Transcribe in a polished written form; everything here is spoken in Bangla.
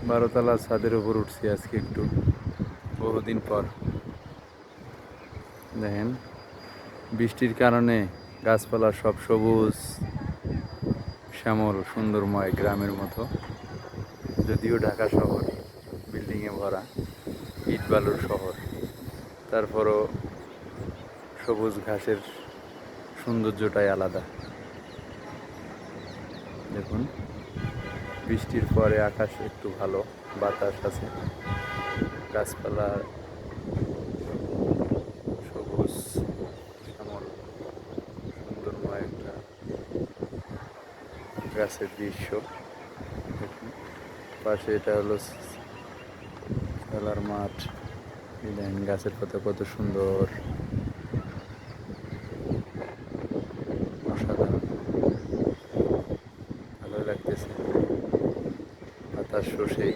12তলা ছাদের উপর উঠছি আজকে একটু বহুদিন পর। দেখেন বৃষ্টির কারণে গাছপালা সব সবুজ শ্যামল সুন্দরময় গ্রামের মতো। যদিও ঢাকা শহর বিল্ডিংয়ে ভরা, ইট বালুর শহর, তারপরও সবুজ ঘাসের সৌন্দর্যটাই আলাদা। দেখুন বৃষ্টির পরে আকাশ একটু ভালো, বাতাস আছে, গাছপালা সবুজ শ্যামল সুন্দরময় একটা গাছের দৃশ্য। দেখুন পাশে এটা হলো খেলার মাঠ। দেখেন গাছের পাতা কত সুন্দর, অসাধারণ, ভালো লাগতেছে। বাতাস সেই